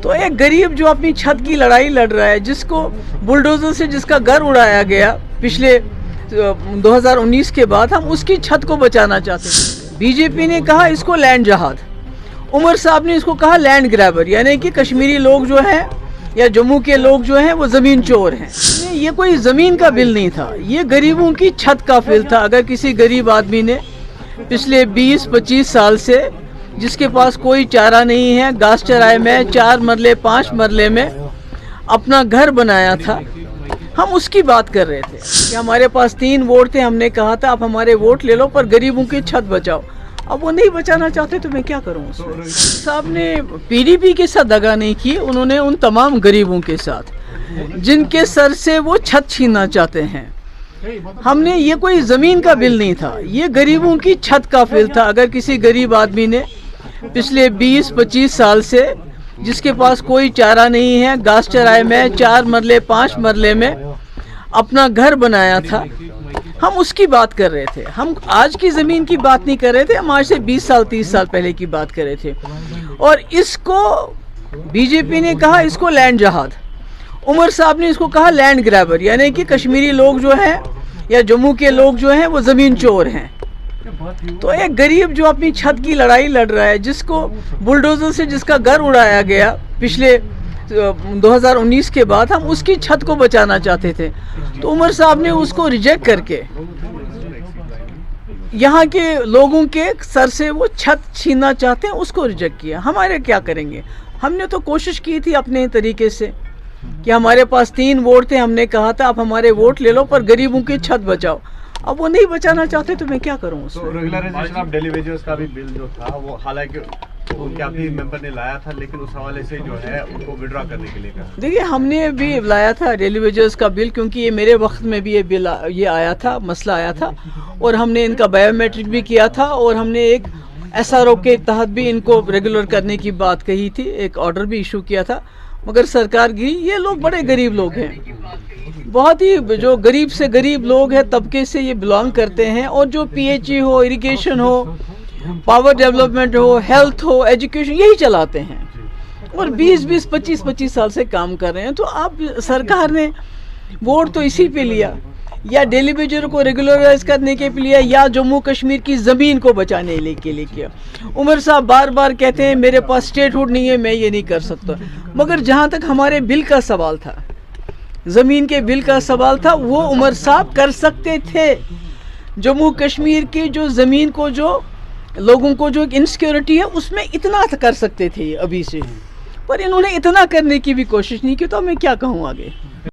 تو ایک غریب جو اپنی چھت کی لڑائی لڑ رہا ہے، جس کو بلڈوزر سے جس کا گھر اڑایا گیا پچھلے 2019 کے بعد، ہم اس کی چھت کو بچانا چاہتے ہیں۔ بی جے پی نے کہا اس کو لینڈ جہاد، عمر صاحب نے اس کو کہا لینڈ گریبر، یعنی کہ کشمیری لوگ جو ہیں یا جموں کے لوگ جو ہیں وہ زمین چور ہیں۔ یہ کوئی زمین کا بل نہیں تھا، یہ غریبوں کی چھت کا بل تھا۔ اگر کسی غریب آدمی نے پچھلے 20-25 سال سے، جس کے پاس کوئی چارہ نہیں ہے، گھاس چرائے میں 4 مرلے 5 مرلے میں اپنا گھر بنایا تھا، ہم اس کی بات کر رہے تھے کہ ہمارے پاس 3 ووٹ تھے، ہم نے کہا تھا آپ ہمارے ووٹ لے لو پر غریبوں کی چھت بچاؤ۔ اب وہ نہیں بچانا چاہتے تو میں کیا کروں اس میں؟ صاحب نے پی ڈی پی کے ساتھ دغا نہیں کی، انہوں نے ان تمام غریبوں کے ساتھ جن کے سر سے وہ چھت چھیننا چاہتے ہیں۔ ہم نے، یہ کوئی زمین کا بل نہیں تھا، یہ غریبوں کی چھت کا بل تھا۔ اگر کسی غریب آدمی نے پچھلے 20-25 سال سے، جس کے پاس کوئی چارہ نہیں ہے، گھاس چرائے میں 4 مرلے 5 مرلے میں اپنا گھر بنایا تھا، ہم اس کی بات کر رہے تھے۔ ہم آج کی زمین کی بات نہیں کر رہے تھے، ہم آج سے 20 سال 30 سال پہلے کی بات کر رہے تھے۔ اور اس کو بی جے پی نے کہا اس کو لینڈ جہاد، عمر صاحب نے اس کو کہا لینڈ گریبر، یعنی کہ کشمیری لوگ جو ہیں یا جموں کے لوگ جو ہیں وہ زمین چور ہیں۔ تو ایک غریب جو اپنی چھت کی لڑائی لڑ رہا ہے، جس کو بلڈوزر سے جس کا گھر اڑایا گیا پچھلے 2019 کے بعد، ہم اس کی چھت کو بچانا چاہتے تھے، تو عمر صاحب نے اس کو ریجیکٹ کر کے یہاں کے لوگوں کے سر سے وہ چھت چھیننا چاہتے ہیں، اس کو ریجیکٹ کیا۔ ہمارے کیا کریں گے؟ ہم نے تو کوشش کی تھی اپنے طریقے سے کہ ہمارے پاس 3 ووٹ تھے، ہم نے کہا تھا آپ ہمارے ووٹ لے لو پر غریبوں کی چھت بچاؤ۔ اب وہ نہیں بچانا چاہتے تو میں کیا کروں اس میں؟ ریگولرائزیشن آف ڈیلی ویجز کا بھی بل جو تھا، وہ حالانکہ ان کے اپنی ممبر نے لایا تھا، لیکن اس حوالے سے جو ہے ان کو وڈرا کرنے کے لیے کہا۔ دیکھیے، ہم نے بھی لایا تھا ڈیلی ویجز کا بل، کیونکہ یہ میرے وقت میں بھی یہ بل یہ آیا تھا، مسئلہ آیا تھا، اور ہم نے ان کا بایو میٹرک بھی کیا تھا، اور ہم نے ایک ایس آر او کے تحت بھی ان کو ریگولر کرنے کی بات کہی تھی، ایک آرڈر بھی ایشو کیا تھا، مگر سرکار گری۔ یہ لوگ بڑے غریب لوگ ہیں، بہت ہی جو غریب سے غریب لوگ ہیں، طبقے سے یہ بلانگ کرتے ہیں، اور جو پی ایچ ای ہو، اریگیشن ہو، پاور ڈیولپمنٹ ہو، ہیلتھ ہو، ایجوکیشن، یہی چلاتے ہیں، اور 20-25 سال سے کام کر رہے ہیں۔ تو اب سرکار نے ووٹ تو اسی پہ لیا، یا ڈیلی ویجر کو ریگولرائز کرنے کے لیے، یا جموں کشمیر کی زمین کو بچانے کے لیے کیا۔ عمر صاحب بار بار کہتے ہیں میرے پاس اسٹیٹ ہوڈ نہیں ہے، میں یہ نہیں کر سکتا، مگر جہاں تک ہمارے بل کا سوال تھا، زمین کے بل کا سوال تھا، وہ عمر صاحب کر سکتے تھے۔ جموں کشمیر کی جو زمین کو، جو لوگوں کو جو انسیکیورٹی ہے، اس میں اتنا کر سکتے تھے ابھی سے، پر انہوں نے اتنا کرنے کی بھی کوشش نہیں کی، تو میں کیا کہوں آگے۔